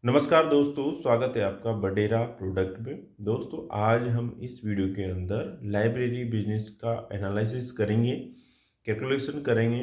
नमस्कार दोस्तों, स्वागत है आपका बडेरा प्रोडक्ट में। दोस्तों, आज हम इस वीडियो के अंदर लाइब्रेरी बिजनेस का एनालिसिस करेंगे, कैलकुलेशन करेंगे,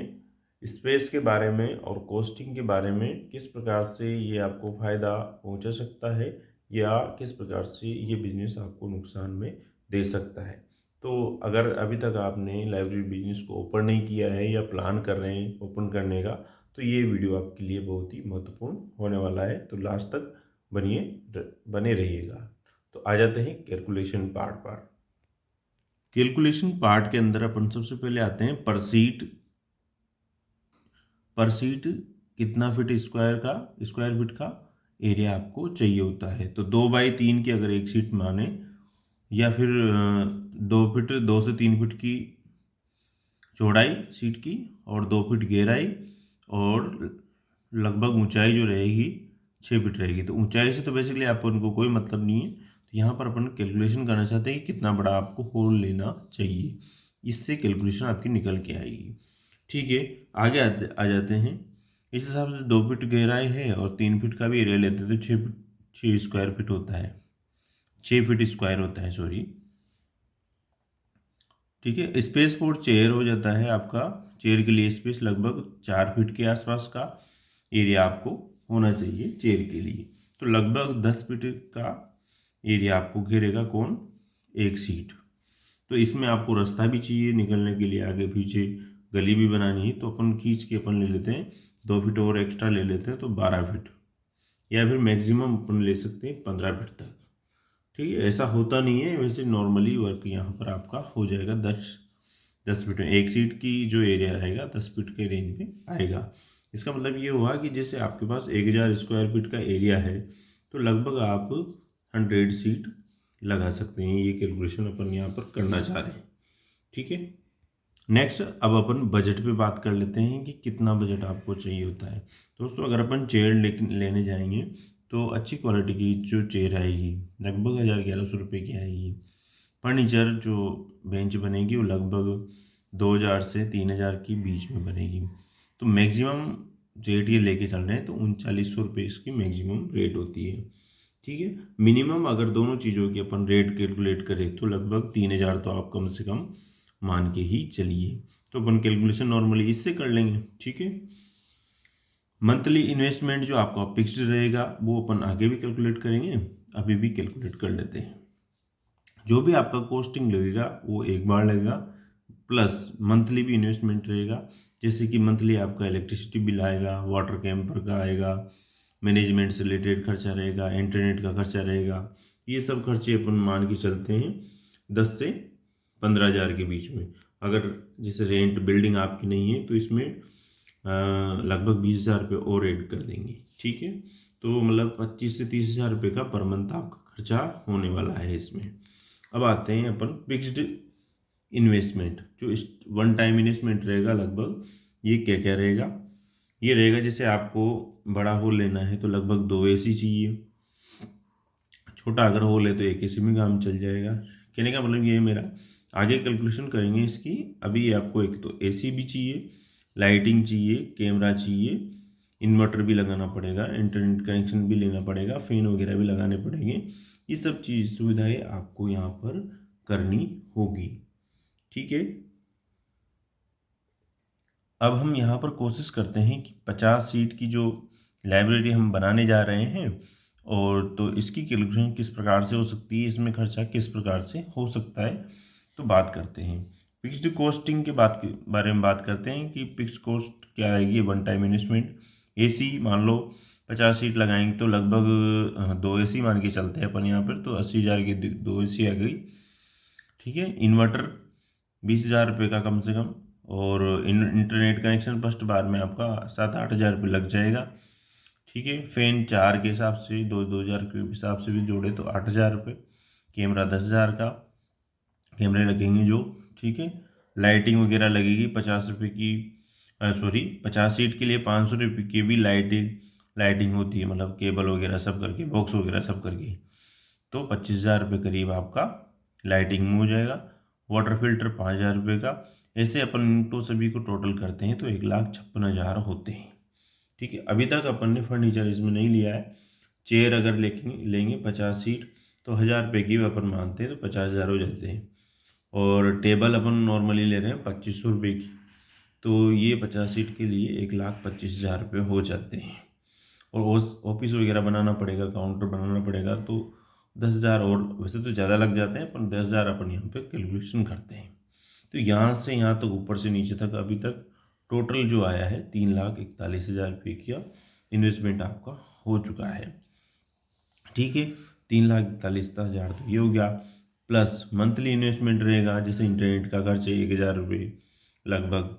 स्पेस के बारे में और कॉस्टिंग के बारे में, किस प्रकार से ये आपको फ़ायदा पहुंचा सकता है या किस प्रकार से ये बिजनेस आपको नुकसान में दे सकता है। तो अगर अभी तक आपने लाइब्रेरी बिजनेस को ओपन नहीं किया है या प्लान कर रहे हैं ओपन करने का, तो ये वीडियो आपके लिए बहुत ही महत्वपूर्ण होने वाला है। तो लास्ट तक बने रहिएगा। तो आ जाते हैं कैलकुलेशन पार्ट पर। कैलकुलेशन पार्ट के अंदर अपन सबसे पहले आते हैं पर सीट कितना फीट स्क्वायर फीट का एरिया आपको चाहिए होता है। तो 2x3 की अगर एक सीट माने या फिर 2 फीट 2 से 3 फीट की चौड़ाई सीट की और 2 फीट गहराई और लगभग ऊंचाई जो रहेगी 6 फीट रहेगी। तो ऊंचाई से तो बेसिकली अपन को कोई मतलब नहीं है। तो यहाँ पर अपन कैलकुलेशन करना चाहते हैं कि कितना बड़ा आपको होल लेना चाहिए, इससे कैलकुलेशन आपकी निकल के आएगी। ठीक है, आगे आ जाते हैं। इस हिसाब से 2 फीट गहराई है और 3 फीट का भी एरिया लेते हैं तो 6 स्क्वायर फीट होता है, 6 फीट स्क्वायर होता है, सॉरी। ठीक है, स्पेस फॉर चेयर हो जाता है आपका, चेयर के लिए स्पेस लगभग 4 फीट के आसपास का एरिया आपको होना चाहिए चेयर के लिए। तो लगभग 10 फीट का एरिया आपको घेरेगा कौन, एक सीट। तो इसमें आपको रास्ता भी चाहिए निकलने के लिए, आगे पीछे गली भी बनानी है। तो अपन खींच के अपन ले लेते हैं 2 फीट और एक्स्ट्रा ले लेते हैं, तो 12 फीट, या फिर मैक्सिमम अपन ले सकते हैं 15 फीट तक। ठीक है, ऐसा होता नहीं है, वैसे नॉर्मली वर्क यहाँ पर आपका हो जाएगा 10 फीट में। एक सीट की जो एरिया रहेगा 10 फीट के रेंज में आएगा। इसका मतलब ये हुआ कि जैसे आपके पास 1000 स्क्वायर फीट का एरिया है तो लगभग आप 100 सीट लगा सकते हैं। ये कैलकुलेशन अपन यहाँ पर करना चाह रहे हैं। ठीक है, नेक्स्ट अब अपन बजट पे बात कर लेते हैं कि कितना बजट आपको चाहिए होता है। दोस्तों, अगर अपन चेयर लेने जाएंगे तो अच्छी क्वालिटी की जो चेयर आएगी लगभग 1100 रुपये की आएगी। फर्नीचर जो बेंच बनेगी वो लगभग 2000 से 3000 के बीच में बनेगी। तो मैक्सिमम रेट ये लेके चल रहे हैं, तो 3900 रुपये इसकी मैक्सिमम रेट होती है। ठीक है, मिनिमम अगर दोनों चीज़ों की अपन रेट कैलकुलेट करें तो लगभग 3000 तो आप कम से कम मान के ही चलिए। तो अपन कैलकुलेशन नॉर्मली इससे कर लेंगे। ठीक है, मंथली इन्वेस्टमेंट जो आपका फिक्स्ड रहेगा वो अपन आगे भी कैलकुलेट करेंगे, अभी भी कैलकुलेट कर लेते हैं। जो भी आपका कॉस्टिंग लगेगा वो एक बार लगेगा, प्लस मंथली भी इन्वेस्टमेंट रहेगा। जैसे कि मंथली आपका इलेक्ट्रिसिटी बिल आएगा, वाटर कैंपर का आएगा, मैनेजमेंट से रिलेटेड खर्चा रहेगा, इंटरनेट का खर्चा रहेगा। ये सब खर्चे अपन मान के चलते हैं 10 से 15 हज़ार के बीच में। अगर जैसे रेंट बिल्डिंग आपकी नहीं है तो इसमें लगभग 20 हज़ार रुपये और ऐड कर देंगे। ठीक है, तो मतलब 25 से 30 हज़ार रुपये का पर मंथ आपका खर्चा होने वाला है इसमें। अब आते हैं अपन फिक्स्ड इन्वेस्टमेंट, जो वन टाइम इन्वेस्टमेंट रहेगा लगभग ये क्या क्या रहेगा। ये रहेगा जैसे आपको बड़ा हॉल लेना है तो लगभग 2 AC चाहिए, छोटा अगर हॉल है तो 1 AC में काम चल जाएगा। कहने का मतलब ये है मेरा, आगे कैलकुलेशन करेंगे इसकी। अभी आपको एक तो AC भी चाहिए, लाइटिंग चाहिए, कैमरा चाहिए, इन्वर्टर भी लगाना पड़ेगा, इंटरनेट कनेक्शन भी लेना पड़ेगा, फैन वगैरह भी लगाने पड़ेंगे। ये सब चीज़ सुविधाएं आपको यहाँ पर करनी होगी। ठीक है, अब हम यहाँ पर कोशिश करते हैं कि 50 सीट की जो लाइब्रेरी हम बनाने जा रहे हैं, और तो इसकी कैलकुलेशन किस प्रकार से हो सकती है, इसमें खर्चा किस प्रकार से हो सकता है, तो बात करते हैं। फिक्स्ड कॉस्टिंग के बारे में बात करते हैं कि फिक्स्ड कॉस्ट क्या रहेगी। वन टाइम इन्वेस्टमेंट, AC मान लो 50 सीट लगाएंगे तो लगभग 2 AC मान के चलते हैं अपन यहाँ पर, तो 80 हज़ार की 2 AC आ गई। ठीक है, इन्वर्टर 20 हज़ार रुपये का कम से कम, और इंटरनेट कनेक्शन फर्स्ट बार में आपका 7-8 हज़ार रुपये लग जाएगा। ठीक है, फैन 4 के हिसाब से 2-2 हज़ार के हिसाब से भी जोड़े तो 8 हज़ार रुपये। कैमरा 10 हज़ार का कैमरे लगेंगे जो। ठीक है, लाइटिंग वगैरह लगेगी 50 रुपये की, सॉरी 50 सीट के लिए 500 रुपये की भी लाइटिंग होती है, मतलब केबल वगैरह सब करके, बॉक्स वगैरह सब करके, तो 25 हज़ार रुपये करीब आपका लाइटिंग में हो जाएगा। वाटर फिल्टर 5 हज़ार रुपये का। ऐसे अपन इनको सभी को टोटल करते हैं तो 1,56,000 होते हैं। ठीक है, अभी तक अपन ने फर्नीचर इसमें नहीं लिया है, चेयर अगर लेंगे 50 सीट तो 1000 रुपये की अपन मानते हैं तो 50,000 हो जाते हैं। और टेबल अपन नॉर्मली ले रहे हैं 2500 रुपये की, तो ये 50 सीट के लिए 1,25,000 रुपये हो जाते हैं। और ऑफिस वगैरह बनाना पड़ेगा, काउंटर बनाना पड़ेगा, तो 10,000 और वैसे तो ज़्यादा लग जाते हैं, पर 10,000 अपन यहाँ पे कैलकुलेशन करते हैं। तो यहाँ से यहाँ तक ऊपर से नीचे तक अभी तक टोटल जो आया है 3,41,000 रुपये का इन्वेस्टमेंट आपका हो चुका है। ठीक है, 3,41,000 तो ये हो गया, प्लस मंथली इन्वेस्टमेंट रहेगा, जैसे इंटरनेट का खर्च है 1,000 रुपये लगभग,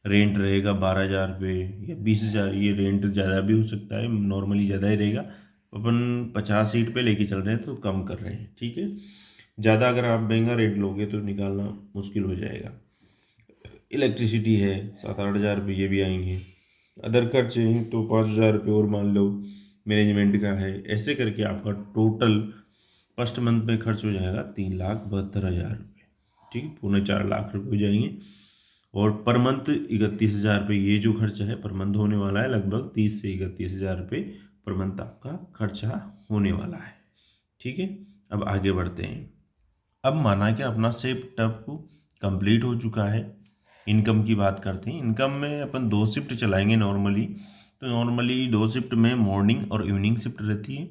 रेंट रहेगा 12,000 रुपये या 20,000, ये रेंट ज़्यादा भी हो सकता है, नॉर्मली ज़्यादा ही रहेगा, अपन 50 सीट पे लेके चल रहे हैं तो कम कर रहे हैं। ठीक है, ज़्यादा अगर आप महंगा रेंट लोगे तो निकालना मुश्किल हो जाएगा। इलेक्ट्रिसिटी है 7-8 हज़ार रुपये, ये भी आएंगे। अदर खर्च हैं तो 5,000 रुपये और मान लो, मैनेजमेंट का है, ऐसे करके आपका टोटल फर्स्ट मंथ में खर्च हो जाएगा 3,72,000 रुपये। ठीक है, 4.25 लाख रुपये हो जाएंगे। और पर मंथ 31,000 रुपये ये जो खर्चा है पर मंथ होने वाला है, लगभग 30 से 31,000 रुपये पर मंथ आपका खर्चा होने वाला है। ठीक है, अब आगे बढ़ते हैं। अब माना कि अपना सेटअप कंप्लीट हो चुका है, इनकम की बात करते हैं। इनकम में अपन 2 शिफ्ट चलाएंगे नॉर्मली, तो नॉर्मली 2 शिफ्ट में मॉर्निंग और इवनिंग शिफ्ट रहती है,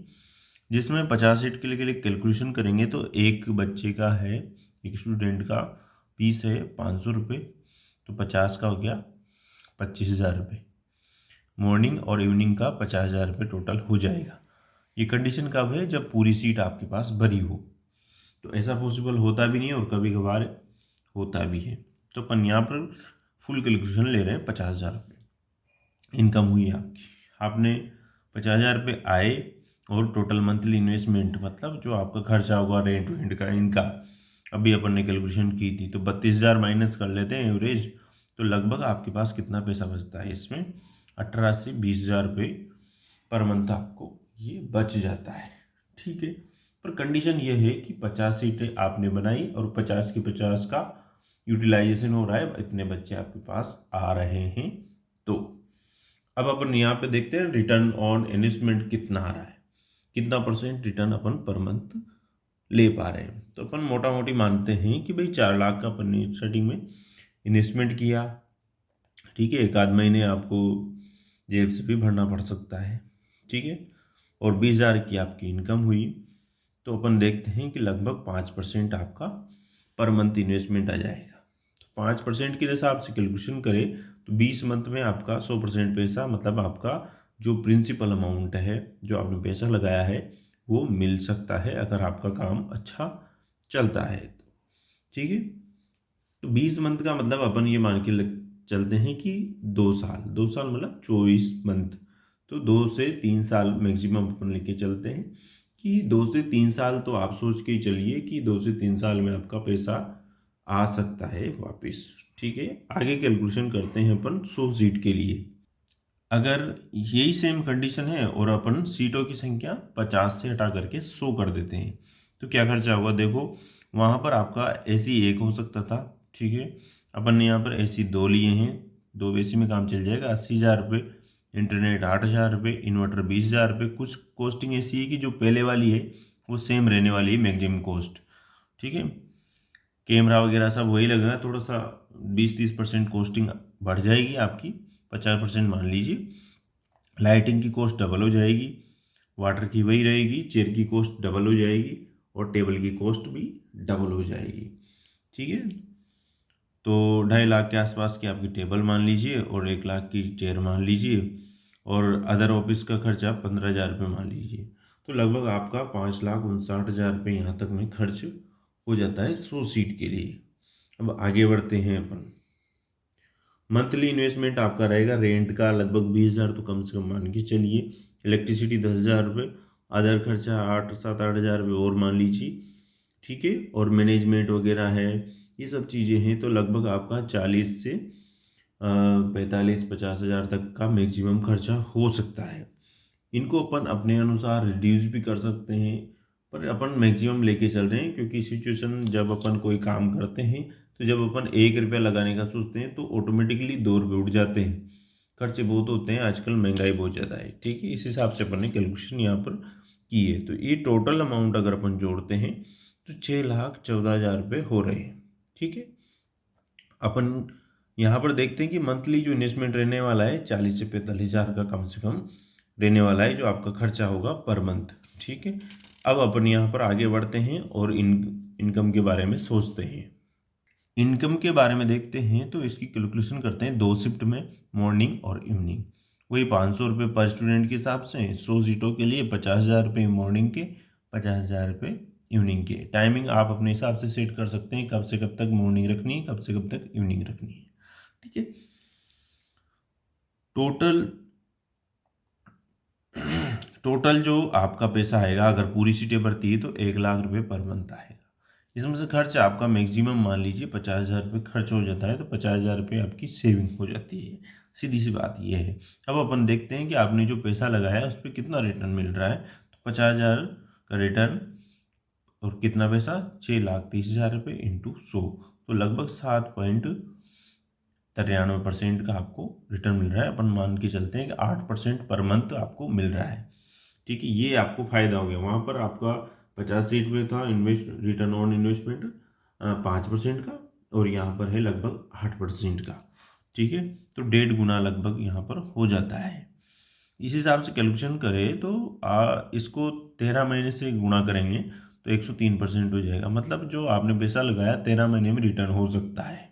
जिसमें 50 सीट के लिए कैलकुलेशन करेंगे तो एक बच्चे का है, एक स्टूडेंट का फीस है 500 रुपये, तो 50 का हो गया 25,000 रुपये। मॉर्निंग और इवनिंग का 50,000 रुपये टोटल हो जाएगा। ये कंडीशन कब है, जब पूरी सीट आपके पास भरी हो, तो ऐसा पॉसिबल होता भी नहीं है और कभी कभार होता भी है। तो अपन यहाँ पर फुल कैलकुलेशन ले रहे हैं 50,000 रुपये इनकम हुई आपकी, आपने 50,000 रुपये आए, और टोटल मंथली इन्वेस्टमेंट मतलब जो आपका खर्चा होगा रेंट वेंट का, इनका अभी अपन ने कैलकुलेशन की थी, तो 32,000 माइनस कर लेते हैं एवरेज, तो लगभग आपके पास कितना पैसा बचता है इसमें, 18 से 20,000 रुपये पर मंथ आपको ये बच जाता है। ठीक है, पर कंडीशन ये है कि 50 सीटें आपने बनाई और 50 की 50 का यूटिलाइजेशन हो रहा है, इतने बच्चे आपके पास आ रहे हैं। तो अब अपन यहाँ पे देखते हैं रिटर्न ऑन इन्वेस्टमेंट कितना आ रहा है, कितना % रिटर्न अपन पर मंथ ले पा रहे हैं। तो अपन मोटा मोटी मानते हैं कि भाई 4 लाख का अपन ने स्टार्टिंग में इन्वेस्टमेंट किया। ठीक है, 1 आध महीने आपको जेब से भी भरना पड़ सकता है। ठीक है, और 20,000 की आपकी इनकम हुई, तो अपन देखते हैं कि लगभग 5% आपका पर मंथ इन्वेस्टमेंट आ जाएगा। तो 5% के हिसाब से कैलकुलेशन करें तो 20 मंथ में आपका 100% पैसा, मतलब आपका जो प्रिंसिपल अमाउंट है, जो आपने पैसा लगाया है, वो मिल सकता है अगर आपका काम अच्छा चलता है। ठीक है, तो 20 मंथ का मतलब अपन ये मान के चलते हैं कि 2 साल मतलब 24 मंथ, तो 2 से 3 साल मैक्सिमम अपन लेके चलते हैं कि 2 से 3 साल, तो आप सोच के ही चलिए कि 2 से 3 साल में आपका पैसा आ सकता है वापस। ठीक है, आगे कैलकुलेशन करते हैं अपन 100 सीट के लिए। अगर यही सेम कंडीशन है और अपन सीटों की संख्या 50 से हटा करके 100 कर देते हैं, तो क्या खर्चा होगा देखो। वहाँ पर आपका AC 1 हो सकता था। ठीक है, अपन ने यहाँ पर AC 2 लिए हैं, 2 AC में काम चल जाएगा, 80,000 रुपये। इंटरनेट 8,000 रुपये, इन्वर्टर 20,000 रुपये। कुछ कॉस्टिंग ऐसी है कि जो पहले वाली है वो सेम रहने वाली है, मैक्सिमम कॉस्ट। ठीक है, कैमरा वगैरह सब वही लगेगा, थोड़ा सा 20-30% कॉस्टिंग बढ़ जाएगी आपकी, 50% मान लीजिए। लाइटिंग की कॉस्ट डबल हो जाएगी, वाटर की वही रहेगी, चेयर की कॉस्ट डबल हो जाएगी, और टेबल की कॉस्ट भी डबल हो जाएगी। ठीक है, तो 2.5 लाख के आसपास की आपकी टेबल मान लीजिए, और 1 लाख की चेयर मान लीजिए, और अदर ऑफिस का खर्चा 15,000 रुपये मान लीजिए, तो लगभग आपका 5,59,000 रुपये यहाँ तक में खर्च हो जाता है 100 सीट के लिए। अब आगे बढ़ते हैं अपन। मंथली इन्वेस्टमेंट आपका रहेगा रेंट का लगभग 20,000 तो कम से कम मान के चलिए, इलेक्ट्रिसिटी 10,000 रुपये, अदर खर्चा 8-7-8 हज़ार रुपये और मान लीजिए। ठीक है, और मैनेजमेंट वगैरह है, ये सब चीज़ें हैं, तो लगभग आपका 40 से 45-50 हज़ार तक का मैक्सिमम खर्चा हो सकता है। इनको अपन अपने अनुसार रिड्यूस भी कर सकते हैं, पर अपन मैक्सिमम लेके चल रहे हैं, क्योंकि सिचुएशन जब अपन कोई काम करते हैं तो जब अपन 1 रुपया लगाने का सोचते हैं तो ऑटोमेटिकली 2 रुपये उठ जाते हैं। खर्चे बहुत होते हैं, आजकल महंगाई बहुत ज़्यादा है। ठीक है, इस हिसाब से अपन ने कैलकुलेशन यहाँ पर की है। तो ये टोटल अमाउंट अगर अपन जोड़ते हैं तो 6,14,000 रुपये हो रहे हैं। ठीक है, अपन यहाँ पर देखते हैं कि मंथली जो इन्वेस्टमेंट रहने वाला है 40 से 45,000 का कम से कम रहने वाला है जो आपका खर्चा होगा पर मंथ। ठीक है, अब अपन यहाँ पर आगे बढ़ते हैं और इनकम के बारे में सोचते हैं। इनकम के बारे में देखते हैं तो इसकी कैलकुलेशन करते हैं 2 शिफ्ट में, मॉर्निंग और इवनिंग। वही 500 रुपये पर स्टूडेंट के हिसाब से 100 सीटों के लिए 50,000 रुपये मॉर्निंग के, 50,000 रुपये इवनिंग के। टाइमिंग आप अपने हिसाब से सेट कर सकते हैं, कब से कब तक मॉर्निंग रखनी है, कब से कब तक इवनिंग रखनी है। ठीक है, टोटल जो आपका पैसा आएगा अगर पूरी सीटें भरती है तो 1,00,000 रुपये पर मंथ आएगा। इसमें से खर्च आपका मैक्सिमम मान लीजिए 50,000 रुपये खर्च हो जाता है तो 50,000 रुपये आपकी सेविंग हो जाती है। सीधी सी बात ये है। अब अपन देखते हैं कि आपने जो पैसा लगाया उस पर कितना रिटर्न मिल रहा है। तो 50,000 का रिटर्न और कितना पैसा, 6,30,000 रुपये इंटू 100, तो लगभग 7.93% का आपको रिटर्न मिल रहा है। अपन मान के चलते हैं कि 8% पर मंथ आपको मिल रहा है। ठीक है, ये आपको फायदा हो गया। वहाँ पर आपका 50 सीट में था रिटर्न ऑन इन्वेस्टमेंट 5% का, और यहाँ पर है लगभग 8% का। ठीक है, तो 1.5 गुना लगभग यहाँ पर हो जाता है। इस हिसाब से कैलकुलेशन करें तो इसको 13 महीने से गुणा करेंगे तो 103% हो जाएगा। मतलब जो आपने पैसा लगाया 13 महीने में रिटर्न हो सकता है।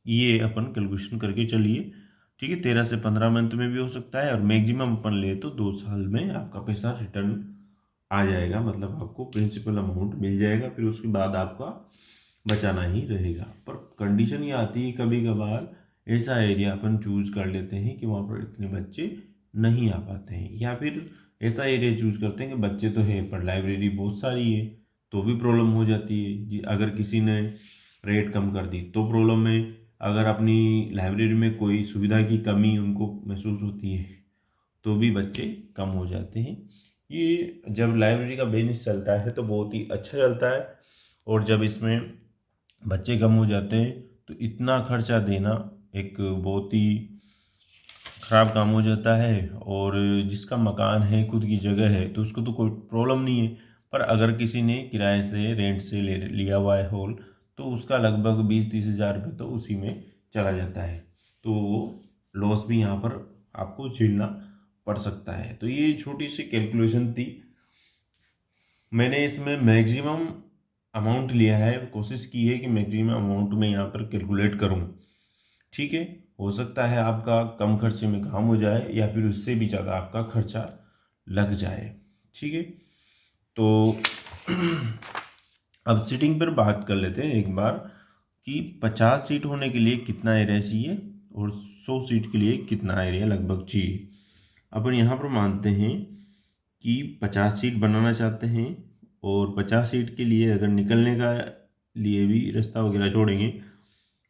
ये अपन कैलकुलेशन करके चलिए। ठीक है, 13 से 15 मंथ में भी हो सकता है, और मैक्सिमम अपन ले तो 2 साल में आपका पैसा रिटर्न आ जाएगा। मतलब आपको प्रिंसिपल अमाउंट मिल जाएगा, फिर उसके बाद आपका बचाना ही रहेगा। पर कंडीशन ये आती है कभी कभार ऐसा एरिया अपन चूज कर लेते हैं कि वहाँ पर इतने बच्चे नहीं आ पाते हैं, या फिर ऐसा एरिया चूज करते हैं कि बच्चे तो हैं पर लाइब्रेरी बहुत सारी है तो भी प्रॉब्लम हो जाती है। अगर किसी ने रेट कम कर दी तो प्रॉब्लम है, अगर अपनी लाइब्रेरी में कोई सुविधा की कमी उनको महसूस होती है तो भी बच्चे कम हो जाते हैं। ये जब लाइब्रेरी का बिजनेस चलता है तो बहुत ही अच्छा चलता है, और जब इसमें बच्चे कम हो जाते हैं तो इतना खर्चा देना एक बहुत ही ख़राब काम हो जाता है। और जिसका मकान है, खुद की जगह है, तो उसको तो कोई प्रॉब्लम नहीं है। पर अगर किसी ने किराए से, रेंट से लिया हुआ है हॉल, तो उसका लगभग 20-30 हज़ार रुपये तो उसी में चला जाता है। तो लॉस भी यहाँ पर आपको झेलना पड़ सकता है। तो ये छोटी सी कैलकुलेशन थी, मैंने इसमें मैक्सिमम अमाउंट लिया है, कोशिश की है कि मैक्सिमम अमाउंट में यहाँ पर कैलकुलेट करूँ। ठीक है, हो सकता है आपका कम खर्चे में काम हो जाए, या फिर उससे भी ज़्यादा आपका खर्चा लग जाए। ठीक है, तो अब सीटिंग पर बात कर लेते हैं एक बार कि 50 सीट होने के लिए कितना एरिया चाहिए और 100 सीट के लिए कितना एरिया लगभग चाहिए। अपन यहाँ पर मानते हैं कि 50 सीट बनाना चाहते हैं, और 50 सीट के लिए अगर निकलने का लिए भी रास्ता वगैरह छोड़ेंगे,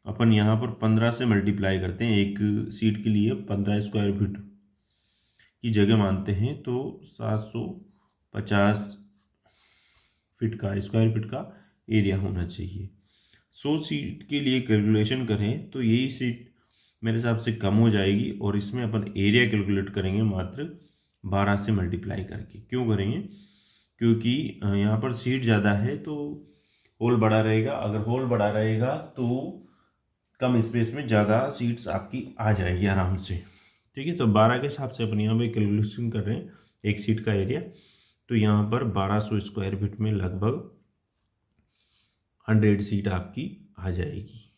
अपन यहाँ पर 15 से मल्टीप्लाई करते हैं। एक सीट के लिए 15 स्क्वायर फीट की जगह मानते हैं, तो 750 फीट का, स्क्वायर फीट का एरिया होना चाहिए। 100 सीट के लिए कैलकुलेशन करें तो यही सीट मेरे हिसाब से कम हो जाएगी, और इसमें अपन एरिया कैलकुलेट करेंगे मात्र 12 से मल्टीप्लाई करके। क्यों करेंगे? क्योंकि यहाँ पर सीट ज़्यादा है तो होल बड़ा रहेगा। अगर होल बड़ा रहेगा तो कम स्पेस में ज़्यादा सीट्स आपकी आ जाएगी आराम से। ठीक है, तो 12 के हिसाब से अपन यहाँ पे कैलकुलेशन कर रहे हैं एक सीट का एरिया। तो यहाँ पर 1200 स्क्वायर फीट में लगभग 100 सीट आपकी आ जाएगी।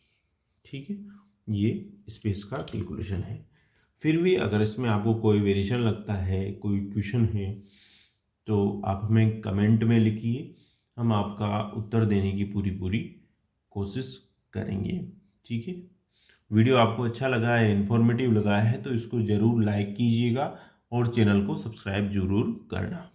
ठीक है, ये स्पेस का कैलकुलेशन है। फिर भी अगर इसमें आपको कोई वेरिएशन लगता है, कोई क्वेश्चन है, तो आप हमें कमेंट में लिखिए, हम आपका उत्तर देने की पूरी कोशिश करेंगे। ठीक है, वीडियो आपको अच्छा लगा है, इन्फॉर्मेटिव लगा है तो इसको ज़रूर लाइक कीजिएगा और चैनल को सब्सक्राइब ज़रूर करना।